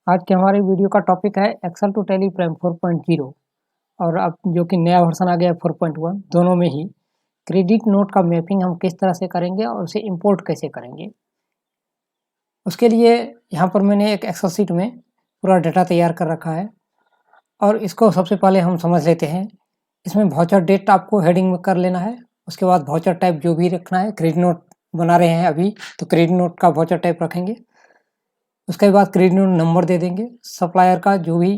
आज के हमारे वीडियो का टॉपिक है एक्सेल टू टैली प्राइम 4.0 और अब जो कि नया वर्जन आ गया है 4.1 दोनों में ही क्रेडिट नोट का मैपिंग हम किस तरह से करेंगे और उसे इंपोर्ट कैसे करेंगे। उसके लिए यहाँ पर मैंने एक एक्सेल शीट में पूरा डाटा तैयार कर रखा है और इसको सबसे पहले हम समझ लेते हैं। इसमें वाउचर डेट आपको हेडिंग में कर लेना है। उसके बाद वाउचर टाइप जो भी रखना है, क्रेडिट नोट बना रहे हैं अभी तो क्रेडिट नोट का वाउचर टाइप रखेंगे। उसके बाद क्रेडिट नोट नंबर दे देंगे, सप्लायर का जो भी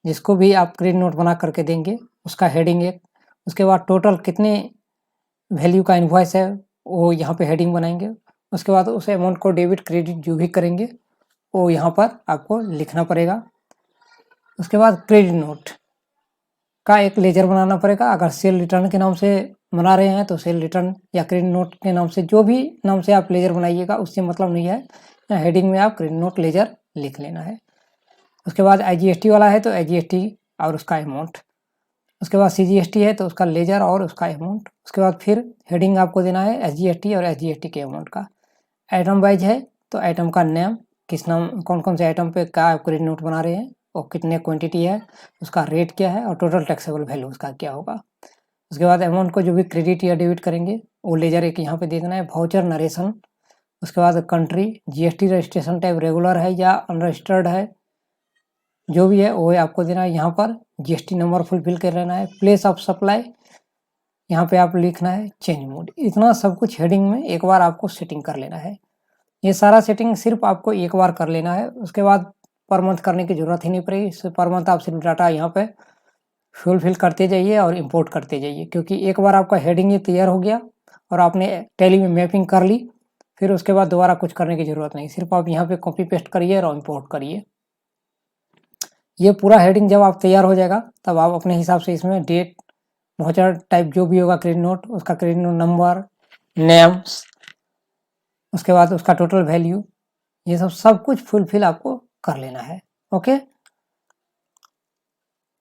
जिसको भी आप क्रेडिट नोट बना करके देंगे उसका हेडिंग एक। उसके बाद टोटल कितने वैल्यू का इनवॉइस है वो यहाँ पे हेडिंग बनाएंगे। उसके बाद उस अमाउंट को डेबिट क्रेडिट जो भी करेंगे वो यहाँ पर आपको लिखना पड़ेगा। उसके बाद क्रेडिट नोट का एक लेजर बनाना पड़ेगा। अगर सेल रिटर्न के नाम से बना रहे हैं तो सेल रिटर्न या क्रेडिट नोट के नाम से जो भी नाम से आप लेजर बनाइएगा उससे मतलब नहीं है। हेडिंग में आप क्रेडिट नोट लेजर लिख लेना है। उसके बाद IGST वाला है तो IGST और उसका अमाउंट। उसके बाद CGST है तो उसका लेजर और उसका अमाउंट। उसके बाद फिर हेडिंग आपको देना है SGST और SGST के अमाउंट का। आइटम वाइज है तो आइटम का नेम, किस नाम कौन कौन से आइटम पे क्या क्रेडिट नोट बना रहे हैं और कितने क्वांटिटी है, उसका रेट क्या है और टोटल टैक्सेबल वैल्यू उसका क्या होगा। उसके बाद अमाउंट को जो भी क्रेडिट या डेबिट करेंगे वो लेजर एक यहाँ पे दे देना है। वाउचर नरेशन, उसके बाद country, GST registration type regular है या अनरजिस्टर्ड है, जो भी है वो आपको देना है। यहाँ पर GST नंबर फुलफिल कर लेना है। प्लेस ऑफ सप्लाई यहाँ पे आप लिखना है, चेंज मोड। इतना सब कुछ हेडिंग में एक बार आपको सेटिंग कर लेना है। ये सारा सेटिंग सिर्फ आपको एक बार कर लेना है। उसके बाद पर मंथ करने की जरूरत ही नहीं पड़ेगी। पर मंथ आप सिर्फ डाटा यहाँ पे फुलफिल करते जाइए और इंपोर्ट करते जाइए, क्योंकि एक बार आपका हेडिंग ये तैयार हो गया और आपने टैली में मैपिंग कर ली, फिर उसके बाद दोबारा कुछ करने की जरूरत नहीं। सिर्फ आप यहाँ पे कॉपी पेस्ट करिए और इंपोर्ट करिए। ये पूरा हेडिंग जब आप तैयार हो जाएगा तब आप अपने हिसाब से इसमें डेट, वाउचर टाइप जो भी होगा क्रेडिट नोट, उसका क्रेडिट नोट नंबर, नेम्स, उसके बाद उसका टोटल वैल्यू, ये सब कुछ फुलफिल आपको कर लेना है। ओके,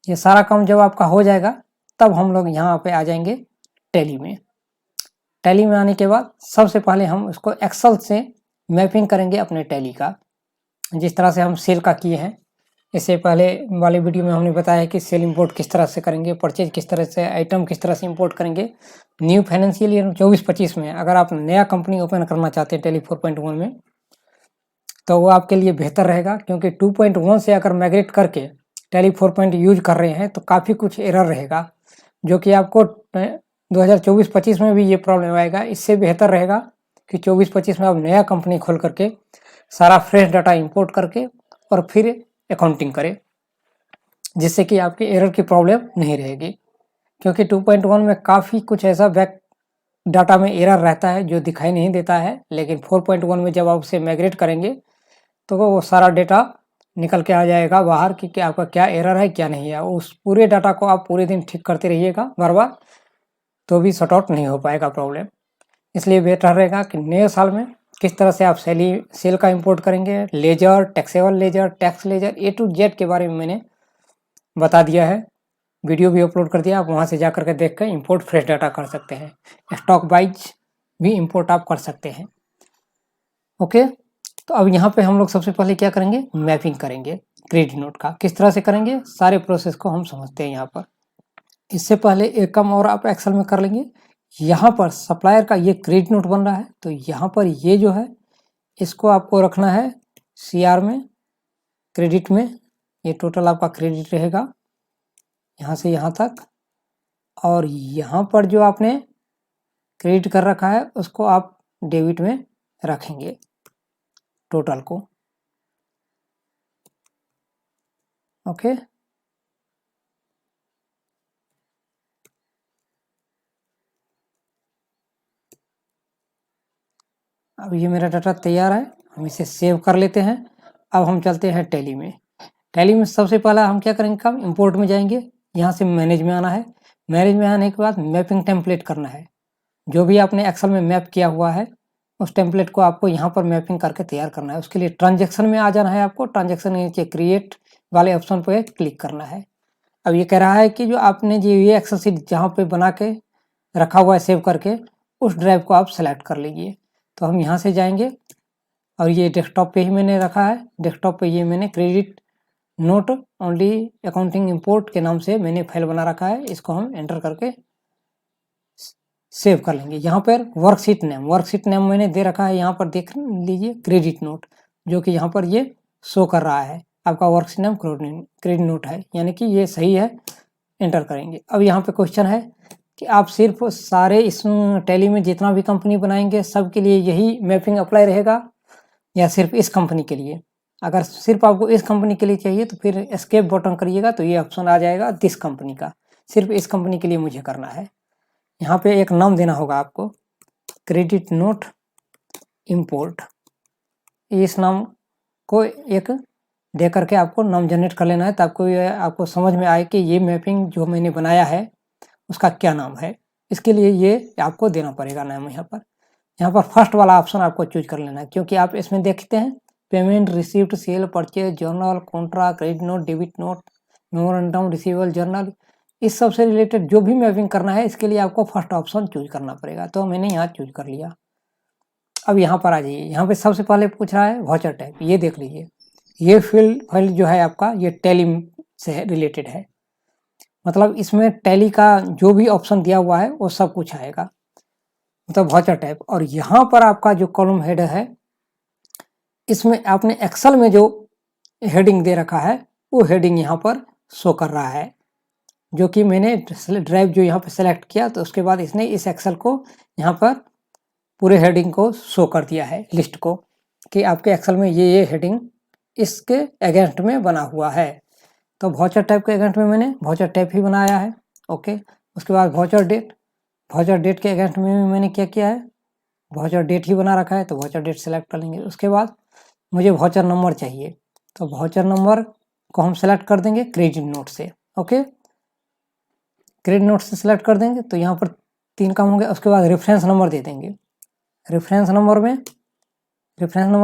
ये सारा काम जब आपका हो जाएगा तब हम लोग यहाँ पे आ जाएंगे टैली में। टैली में आने के बाद सबसे पहले हम उसको एक्सेल से मैपिंग करेंगे अपने टैली का, जिस तरह से हम सेल का किए हैं। इससे पहले वाले वीडियो में हमने बताया कि सेल इंपोर्ट किस तरह से करेंगे, परचेज किस तरह से, आइटम किस तरह से इंपोर्ट करेंगे। न्यू फाइनेंशियल ईयर 24-25 में अगर आप नया कंपनी ओपन करना चाहते हैं टैली 4.1 में तो वो आपके लिए बेहतर रहेगा, क्योंकि 2.1 से अगर माइग्रेट करके टैली 4 यूज कर रहे हैं तो काफ़ी कुछ एरर रहेगा, जो कि आपको 2024-25 में भी ये प्रॉब्लम आएगा। इससे बेहतर रहेगा कि 24-25 में आप नया कंपनी खोल करके सारा फ्रेश डाटा इंपोर्ट करके और फिर अकाउंटिंग करें, जिससे कि आपकी एरर की प्रॉब्लम नहीं रहेगी। क्योंकि 2.1 में काफ़ी कुछ ऐसा बैक डाटा में एरर रहता है जो दिखाई नहीं देता है, लेकिन 4.1 में जब आप उसे माइग्रेट करेंगे तो वो सारा डेटा निकल के आ जाएगा बाहर कि आपका क्या एरर है क्या नहीं है। उस पूरे डाटा को आप पूरे दिन ठीक करते रहिएगा बार बार, तो भी सॉर्ट आउट नहीं हो पाएगा प्रॉब्लम। इसलिए बेहतर रहेगा कि नए साल में किस तरह से आप सेल का इंपोर्ट करेंगे, ledger, taxable ledger, tax ledger, A to Z के बारे में मैंने बता दिया है। वीडियो भी अपलोड कर दिया, आप वहाँ से जा करके देख कर इंपोर्ट फ्रेश डाटा कर सकते हैं। स्टॉक वाइज भी इंपोर्ट आप कर सकते हैं। ओके, तो अब यहाँ पे हम लोग सबसे पहले क्या करेंगे, मैपिंग करेंगे क्रेडिट नोट का। किस तरह से करेंगे सारे प्रोसेस को हम समझते हैं यहाँ पर। इससे पहले एक काम और आप एक्सेल में कर लेंगे। यहाँ पर सप्लायर का ये क्रेडिट नोट बन रहा है तो यहाँ पर ये जो है इसको आपको रखना है CR में, क्रेडिट में। ये टोटल आपका क्रेडिट रहेगा यहाँ से यहाँ तक, और यहाँ पर जो आपने क्रेडिट कर रखा है उसको आप डेबिट में रखेंगे टोटल को। ओके, अब ये मेरा डाटा तैयार है, हम इसे सेव कर लेते हैं। अब हम चलते हैं टैली में। टैली में सबसे पहला हम क्या करेंगे, काम इंपोर्ट में जाएंगे, यहाँ से मैनेज में आना है। मैनेज में आने के बाद मैपिंग टेम्पलेट करना है। जो भी आपने एक्सेल में मैप किया हुआ है उस टेम्पलेट को आपको यहाँ पर मैपिंग करके तैयार करना है। उसके लिए ट्रांजेक्शन में आ जाना है। आपको ट्रांजेक्शन के नीचे क्रिएट वाले ऑप्शन पर क्लिक करना है। अब ये कह रहा है कि जो आपने जो ये एक्सेल शीट जहाँ पे बना के रखा हुआ है सेव करके, उस ड्राइव को आप सेलेक्ट कर लीजिए। तो हम यहाँ से जाएंगे और ये डेस्कटॉप पे ही मैंने रखा है। डेस्कटॉप पे ये मैंने credit note only accounting import के नाम से मैंने फाइल बना रखा है। इसको हम एंटर करके सेव कर लेंगे। यहाँ पर वर्कशीट नेम मैंने दे रखा है, यहाँ पर देख लीजिए क्रेडिट नोट, जो कि यहाँ पर ये शो कर रहा है आपका वर्कशीट नेम क्रेडिट नोट है, यानी कि ये सही है। एंटर करेंगे। अब यहाँ पे क्वेश्चन है कि आप सिर्फ सारे इस टैली में जितना भी कंपनी बनाएंगे सब के लिए यही मैपिंग अप्लाई रहेगा या सिर्फ इस कंपनी के लिए। अगर सिर्फ आपको इस कंपनी के लिए चाहिए तो फिर एस्केप बटन करिएगा तो ये ऑप्शन आ जाएगा दिस कंपनी का, सिर्फ इस कंपनी के लिए मुझे करना है। यहाँ पे एक नाम देना होगा आपको, क्रेडिट नोट इंपोर्ट, इस नाम को एक दे करके आपको नाम जनरेट कर लेना है ताकि आपको समझ में आए कि ये मैपिंग जो मैंने बनाया है उसका क्या नाम है। इसके लिए ये आपको देना पड़ेगा नाम। यहाँ पर फर्स्ट वाला ऑप्शन आपको चूज कर लेना है, क्योंकि आप इसमें देखते हैं payment, receipt, sale, purchase, journal, contra, credit note, debit note, memorandum, receivable journal, इस सब से रिलेटेड जो भी मैपिंग करना है इसके लिए आपको फर्स्ट ऑप्शन चूज करना पड़ेगा। तो मैंने यहाँ चूज कर लिया। अब यहाँ पर आ जाइए। यहाँ पे सबसे पहले पूछ रहा है वाउचर टाइप, ये देख लीजिए। ये फील्ड फाइल जो है आपका ये टैली से रिलेटेड है, मतलब इसमें टैली का जो भी ऑप्शन दिया हुआ है वो सब कुछ आएगा, मतलब वाउचर टाइप। और यहाँ पर आपका जो कॉलम हेड है इसमें आपने एक्सेल में जो हेडिंग दे रखा है वो हेडिंग यहाँ पर शो कर रहा है, जो कि मैंने ड्राइव जो यहाँ पे सेलेक्ट किया तो उसके बाद इसने इस एक्सेल को यहाँ पर पूरे हेडिंग को शो कर दिया है, लिस्ट को, कि आपके एक्सेल में ये हेडिंग इसके अगेंस्ट में बना हुआ है। तो वाउचर टाइप के अगेंस्ट में मैंने वाउचर टाइप ही बनाया है। ओके, उसके बाद वाउचर डेट के अगेंस्ट में मैंने क्या किया है, वाउचर डेट ही बना रखा है, तो वाउचर डेट सेलेक्ट कर लेंगे। उसके बाद मुझे वाउचर नंबर चाहिए, तो वाउचर नंबर को हम सेलेक्ट कर देंगे क्रेडिट नोट से। ओके, क्रेडिट नोट से सेलेक्ट कर देंगे तो यहाँ पर 3 काम होंगे। उसके बाद रेफरेंस नंबर दे देंगे। रेफरेंस नंबर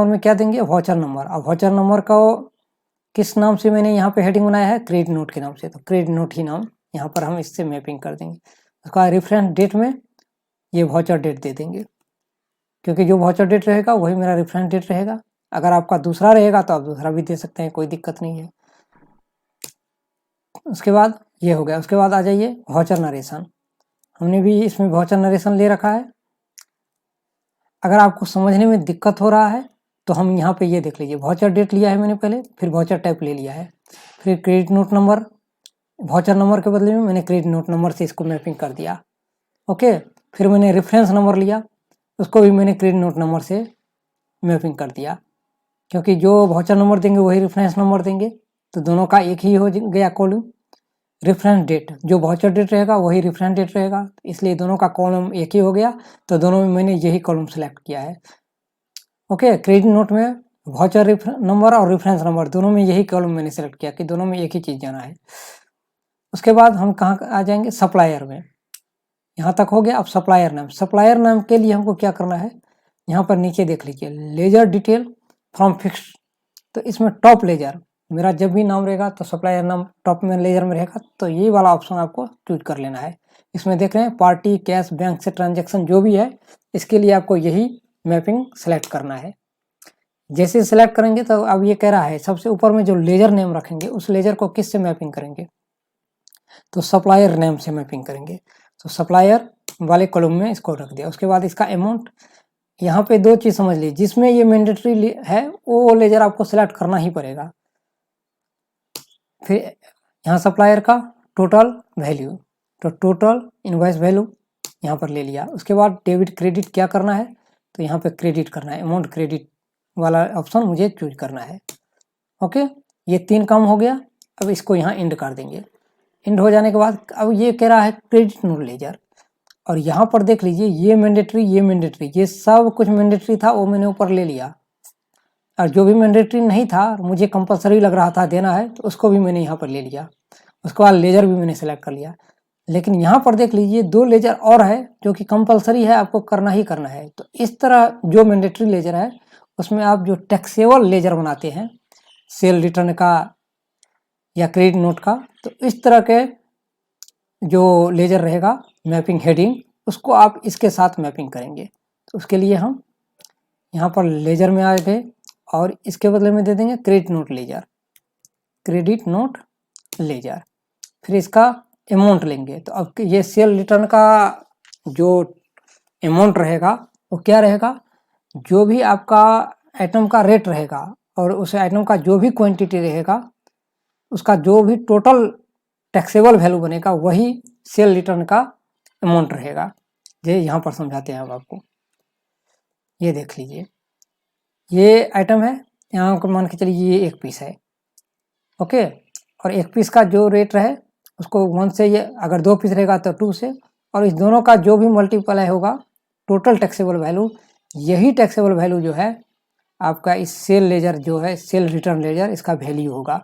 में क्या देंगे, वाउचर नंबर। अब वाउचर नंबर को किस नाम से मैंने यहाँ पे हेडिंग बनाया है, क्रेडिट नोट के नाम से, तो क्रेडिट नोट ही नाम यहाँ पर हम इससे मैपिंग कर देंगे। उसके बाद रेफरेंस डेट में ये वाउचर डेट दे देंगे, क्योंकि जो वाउचर डेट रहेगा वही मेरा रेफरेंस डेट रहेगा। अगर आपका दूसरा रहेगा तो आप दूसरा भी दे सकते हैं, कोई दिक्कत नहीं है। उसके बाद ये हो गया। उसके बाद आ जाइए वाउचर नरेशन, हमने भी इसमें वाउचर नरेशन ले रखा है। अगर आपको समझने में दिक्कत हो रहा है तो हम यहाँ पे ये देख लीजिए, वाउचर डेट लिया है मैंने पहले, फिर वाउचर टाइप ले लिया है, फिर credit note number, voucher number के बदले में मैंने क्रेडिट नोट नंबर से इसको मैपिंग कर दिया। ओके, फिर मैंने रेफरेंस नंबर लिया, उसको भी मैंने क्रेडिट नोट नंबर से मैपिंग कर दिया, क्योंकि जो वाउचर नंबर देंगे वही रेफरेंस नंबर देंगे, तो दोनों का एक ही हो गया कॉलम। रेफरेंस डेट, जो वाउचर डेट रहेगा वही रेफरेंस डेट रहेगा, इसलिए दोनों का कॉलम एक ही हो गया, तो दोनों में मैंने यही कॉलम सेलेक्ट किया है। ओके, क्रेडिट नोट में वाउचर नंबर और रेफरेंस नंबर दोनों में यही कॉलम मैंने सेलेक्ट किया कि दोनों में एक ही चीज़ जाना है। उसके बाद हम कहाँ आ जाएंगे, सप्लायर में। यहाँ तक हो गया। अब सप्लायर नाम के लिए हमको क्या करना है, यहाँ पर नीचे देख लीजिए, लेजर डिटेल फ्रॉम फिक्स, तो इसमें टॉप लेजर, मेरा जब भी नाम रहेगा तो सप्लायर नाम टॉप में लेजर में रहेगा, तो ये वाला ऑप्शन आपको चूज कर लेना है। इसमें देख रहे हैं पार्टी, कैश, बैंक से ट्रांजैक्शन जो भी है, इसके लिए आपको यही मैपिंग सेलेक्ट करना है। जैसे सेलेक्ट करेंगे तो अब ये कह रहा है सबसे ऊपर में जो लेजर नेम रखेंगे उस लेजर को किस से मैपिंग करेंगे, तो सप्लायर नेम से मैपिंग करेंगे। तो सप्लायर वाले कॉलम में इसको रख दिया। उसके बाद इसका अमाउंट, यहाँ पे 2 चीज़ समझ लीजिए, जिसमें ये मैंडेटरी है वो लेजर आपको सेलेक्ट करना ही पड़ेगा। फिर यहाँ सप्लायर का टोटल वैल्यू, तो टोटल इनवॉइस वैल्यू यहाँ पर ले लिया। उसके बाद डेबिट क्रेडिट क्या करना है, तो यहाँ पे क्रेडिट करना है, अमाउंट क्रेडिट वाला ऑप्शन मुझे चूज करना है। ओके, ये 3 काम हो गया। अब इसको यहाँ इंड कर देंगे। इंड हो जाने के बाद अब ये कह रहा है क्रेडिट नोट लेजर, और यहाँ पर देख लीजिए ये मैंडेटरी, ये सब कुछ मैंडेटरी था वो मैंने ऊपर ले लिया, और जो भी मैंडेटरी नहीं था मुझे कंपलसरी लग रहा था देना है तो उसको भी मैंने यहाँ पर ले लिया। उसके बाद लेजर भी मैंने सेलेक्ट कर लिया। लेकिन यहाँ पर देख लीजिए 2 लेजर और है जो कि कंपलसरी है, आपको करना ही करना है। तो इस तरह जो मैंडेटरी लेजर है उसमें आप जो टैक्सेबल लेजर बनाते हैं, सेल रिटर्न का या क्रेडिट नोट का, तो इस तरह के जो लेजर रहेगा मैपिंग हेडिंग, उसको आप इसके साथ मैपिंग करेंगे। तो उसके लिए हम यहाँ पर लेजर में आ गए और इसके बदले में दे देंगे credit note ledger, credit note ledger. फिर इसका अमाउंट लेंगे। तो अब ये सेल रिटर्न का जो अमाउंट रहेगा वो क्या रहेगा, जो भी आपका आइटम का रेट रहेगा और उस आइटम का जो भी क्वांटिटी रहेगा उसका जो भी टोटल टैक्सेबल वैल्यू बनेगा वही सेल रिटर्न का अमाउंट रहेगा। ये यहाँ पर समझाते हैं अब आपको। ये देख लीजिए, ये आइटम है, यहाँ को मान के चलिए ये 1 पीस है, ओके। और 1 पीस का जो रेट रहे उसको 1 से, ये अगर 2 पीस रहेगा तो 2 से, और इस दोनों का जो भी मल्टीप्लाई होगा टोटल टैक्सेबल वैल्यू, यही टैक्सेबल वैल्यू जो है आपका इस सेल लेजर जो है, सेल रिटर्न लेजर, इसका वैल्यू होगा।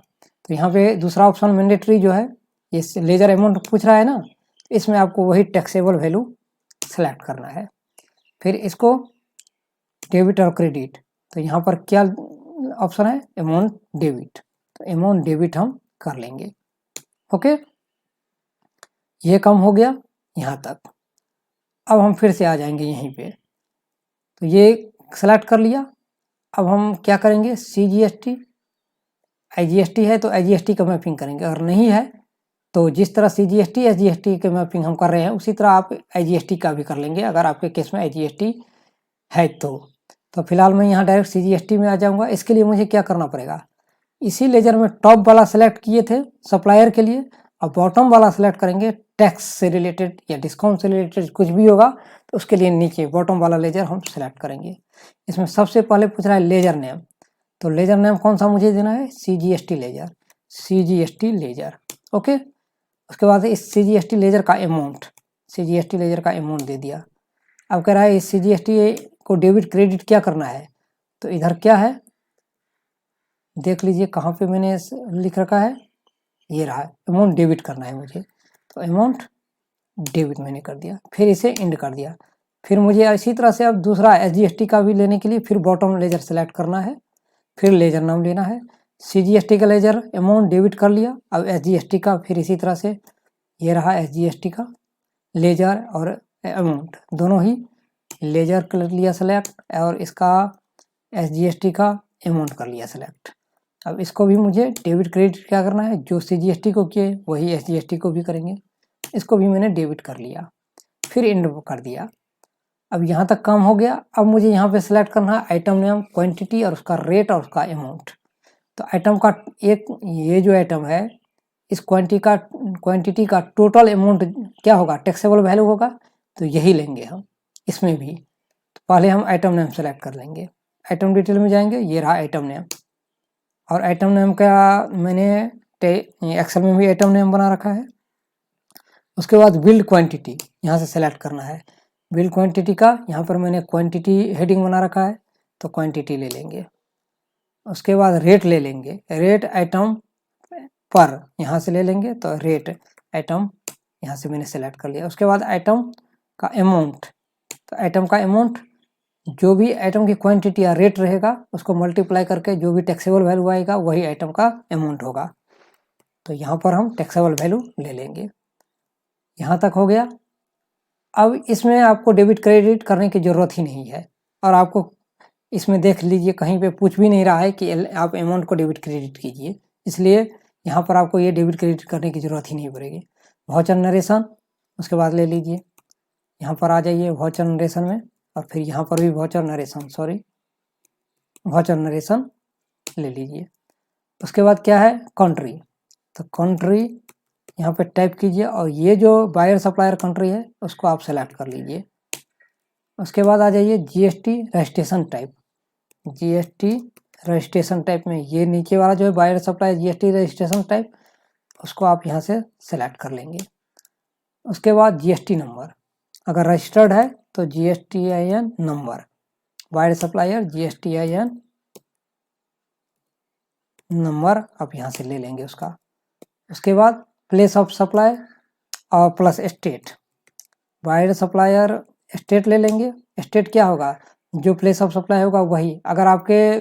तो यहाँ पे दूसरा ऑप्शन मैंडेटरी जो है, ये लेजर अमाउंट पूछ रहा है ना, इसमें आपको वही टैक्सेबल वैल्यू सेलेक्ट करना है। फिर इसको डेबिट और क्रेडिट, तो यहाँ पर क्या ऑप्शन है, अमाउंट डेबिट, तो अमाउंट डेबिट हम कर लेंगे, ओके। ये कम हो गया यहाँ तक। अब हम फिर से आ जाएंगे यहीं पे, तो ये सेलेक्ट कर लिया। अब हम क्या करेंगे, CGST, IGST है तो IGST का मैपिंग करेंगे, अगर नहीं है तो जिस तरह CGST SGST के मैपिंग हम कर रहे हैं उसी तरह आप IGST का भी कर लेंगे, अगर आपके केस में IGST है तो फिलहाल मैं यहाँ डायरेक्ट CGST में आ जाऊँगा। इसके लिए मुझे क्या करना पड़ेगा, इसी लेजर में टॉप वाला सेलेक्ट किए थे सप्लायर के लिए, और बॉटम वाला सेलेक्ट करेंगे टैक्स से रिलेटेड या डिस्काउंट से रिलेटेड कुछ भी होगा तो उसके लिए नीचे बॉटम वाला लेजर हम सेलेक्ट करेंगे। इसमें सबसे पहले पूछ रहा है लेजर नेम, तो लेजर नेम कौन सा मुझे देना है, CGST ledger, CGST ledger, okay. उसके बाद इस CGST लेजर का अमाउंट, CGST लेजर का अमाउंट दे दिया। अब कह रहा है इस CGST को डेबिट क्रेडिट क्या करना है, तो इधर क्या है देख लीजिए, कहाँ पे मैंने लिख रखा है, ये रहा, अमाउंट डेबिट करना है मुझे, तो अमाउंट डेबिट मैंने कर दिया, फिर इसे इंड कर दिया। फिर मुझे इसी तरह से अब दूसरा SGST का भी लेने के लिए फिर बॉटम लेजर सेलेक्ट करना है, फिर लेजर नाम लेना है, CGST का लेजर अमाउंट डेबिट कर लिया। अब SGST का फिर इसी तरह से, ये रहा SGST का लेजर और अमाउंट दोनों ही, लेजर कर लिया सेलेक्ट और इसका SGST का अमाउंट कर लिया सेलेक्ट। अब इसको भी मुझे डेबिट क्रेडिट क्या करना है, जो CGST को किए वही SGST को भी करेंगे। इसको भी मैंने डेबिट कर लिया, फिर इंड कर दिया। अब यहाँ तक काम हो गया। अब मुझे यहाँ पे सेलेक्ट करना है आइटम नेम, क्वांटिटी और उसका रेट और उसका अमाउंट। तो आइटम का एक, ये जो आइटम है इस क्वांटिटी का टोटल अमाउंट क्या होगा, टैक्सेबल वैल्यू होगा, तो यही लेंगे हम इसमें भी। तो पहले हम आइटम नेम सेलेक्ट कर लेंगे, आइटम डिटेल में जाएंगे, ये रहा आइटम नेम, और आइटम नेम का मैंने एक्सेल में भी आइटम नेम बना रखा है। उसके बाद बिल्ड क्वांटिटी यहाँ से सेलेक्ट करना है, बिल्ड क्वांटिटी का यहाँ पर मैंने क्वांटिटी हेडिंग बना रखा है तो क्वांटिटी ले लेंगे। उसके बाद रेट ले लेंगे, रेट आइटम पर यहाँ से ले लेंगे, तो रेट आइटम यहाँ से मैंने सेलेक्ट कर लिया। उसके बाद आइटम का अमाउंट, तो आइटम का अमाउंट जो भी आइटम की क्वांटिटी या रेट रहेगा उसको मल्टीप्लाई करके जो भी टैक्सेबल वैल्यू आएगा वही आइटम का अमाउंट होगा। तो यहाँ पर हम टैक्सेबल वैल्यू ले लेंगे। यहाँ तक हो गया। अब इसमें आपको डेबिट क्रेडिट करने की ज़रूरत ही नहीं है, और आपको इसमें देख लीजिए कहीं पे पूछ भी नहीं रहा है कि आप अमाउंट को डेबिट क्रेडिट कीजिए, इसलिए यहाँ पर आपको ये डेबिट क्रेडिट करने की ज़रूरत ही नहीं पड़ेगी। वाउचर नरेशन उसके बाद ले लीजिए, यहाँ पर आ जाइए वाउचर नरेशन में, और फिर यहाँ पर भी वाउचर नरेशन, वाउचर नरेशन ले लीजिए। उसके बाद क्या है, कंट्री, तो कंट्री यहाँ पे टाइप कीजिए, और ये जो बायर सप्लायर कंट्री है उसको आप सेलेक्ट कर लीजिए। उसके बाद आ जाइए GST registration type, GST registration type में ये नीचे वाला जो है buyer supplier GST registration type, उसको आप यहाँ से सेलेक्ट कर लेंगे। उसके बाद GST नंबर, अगर रजिस्टर्ड है तो GSTIN number, buyer supplier GSTIN number आप यहाँ से ले लेंगे उसका। उसके बाद प्लेस ऑफ सप्लाई और plus state, buyer supplier state ले लेंगे। स्टेट क्या होगा, जो प्लेस ऑफ सप्लाई होगा वही, अगर आपके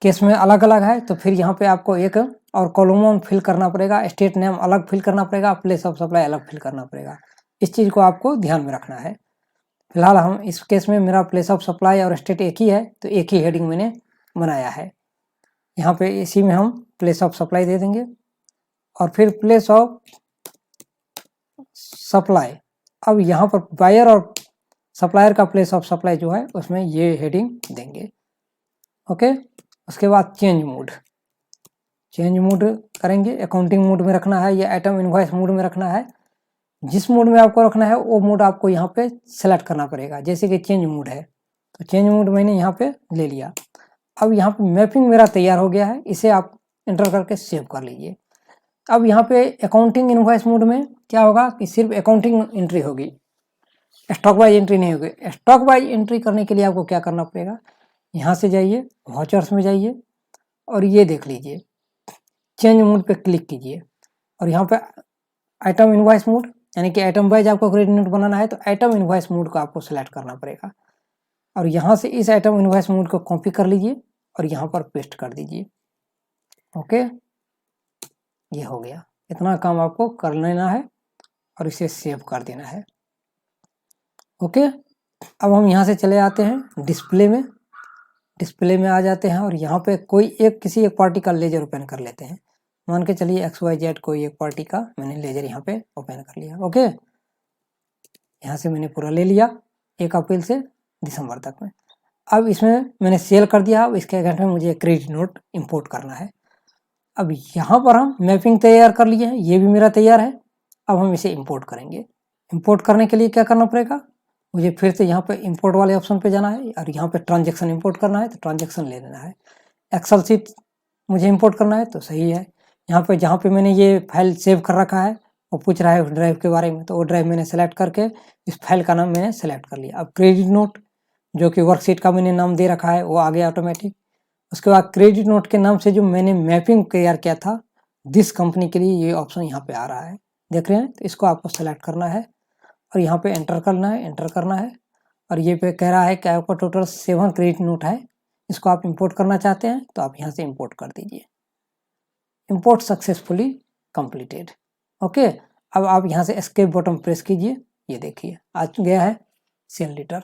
केस में अलग अलग है तो फिर यहाँ पे आपको एक और कॉलम फिल करना पड़ेगा, स्टेट नेम अलग फिल करना पड़ेगा, प्लेस ऑफ सप्लाई अलग फिल करना पड़ेगा। इस चीज़ को आपको ध्यान में रखना है। फिलहाल हम इस केस में मेरा प्लेस ऑफ सप्लाई और स्टेट एक ही है, तो एक ही हेडिंग मैंने बनाया है। यहाँ पे इसी में हम प्लेस ऑफ सप्लाई दे देंगे और फिर प्लेस ऑफ सप्लाई। अब यहाँ पर बायर और सप्लायर का प्लेस ऑफ सप्लाई जो है उसमें ये हेडिंग देंगे। ओके, उसके बाद चेंज मोड करेंगे। अकाउंटिंग मोड में रखना है या आइटम इनवॉइस मोड में रखना है, जिस मोड में आपको रखना है वो मोड आपको यहाँ पे सेलेक्ट करना पड़ेगा। जैसे कि चेंज मोड है तो चेंज मोड मैंने यहाँ पे ले लिया। अब यहाँ पे मैपिंग मेरा तैयार हो गया है, इसे आप एंटर करके सेव कर लीजिए। अब यहाँ पे अकाउंटिंग इनवॉइस मोड में क्या होगा कि सिर्फ अकाउंटिंग एंट्री होगी, स्टॉक वाइज एंट्री नहीं होगी। स्टॉक वाइज एंट्री करने के लिए आपको क्या करना पड़ेगा, यहाँ से जाइए, वाउचर्स में जाइए और ये देख लीजिए, चेंज मोड पे क्लिक कीजिए और यहाँ पे आइटम इनवॉइस मोड यानी कि आइटम वाइज आपको क्रेडिट नोट बनाना है तो आइटम इनवॉइस मोड को आपको सेलेक्ट करना पड़ेगा और यहाँ से इस आइटम इनवॉइस मोड को कॉपी कर लीजिए और यहाँ पर पेस्ट कर दीजिए। ओके, ये हो गया। इतना काम आपको कर लेना है और इसे सेव कर देना है। ओके, अब हम यहाँ से चले आते हैं डिस्प्ले में आ जाते हैं और यहाँ पे किसी एक पार्टी का लेजर ओपन कर लेते हैं। मान के चलिए XYZ कोई एक पार्टी का मैंने लेजर यहाँ पे ओपन कर लिया। ओके, यहाँ से मैंने पूरा ले लिया 1 अप्रैल से दिसंबर तक में। अब इसमें मैंने सेल कर दिया। अब इसके अगेंस्ट में मुझे क्रेडिट नोट इंपोर्ट करना है। अब यहाँ पर हम मैपिंग तैयार कर लिए हैं, ये भी मेरा तैयार है। अब हम इसे इंपोर्ट करेंगे। इंपोर्ट करने के लिए क्या करना पड़ेगा, मुझे फिर से यहाँ पे इंपोर्ट वाले ऑप्शन पे जाना है और यहाँ पे ट्रांजैक्शन इंपोर्ट करना है तो ट्रांजैक्शन ले लेना है। एक्सेल शीट मुझे इंपोर्ट करना है तो सही है। यहाँ पे जहाँ पे मैंने ये फाइल सेव कर रखा है वो पूछ रहा है उस ड्राइव के बारे में, तो वो ड्राइव मैंने सेलेक्ट करके इस फाइल का नाम मैंने सेलेक्ट कर लिया। अब क्रेडिट नोट जो कि वर्कशीट का मैंने नाम दे रखा है वो आ गया ऑटोमेटिक। उसके बाद क्रेडिट नोट के नाम से जो मैंने मैपिंग तैयार किया था दिस कंपनी के लिए, ये ऑप्शन यहाँ पे आ रहा है, देख रहे हैं। तो इसको आपको सेलेक्ट करना है और यहाँ पे एंटर करना है और ये पे कह रहा है कि आपका टोटल 7 क्रेडिट नोट है। इसको आप इंपोर्ट करना चाहते हैं तो आप यहाँ से इंपोर्ट कर दीजिए। Import successfully completed. ओके, अब आप यहाँ से एस्केप बटन प्रेस कीजिए, ये देखिए आ गया है सेल लेटर।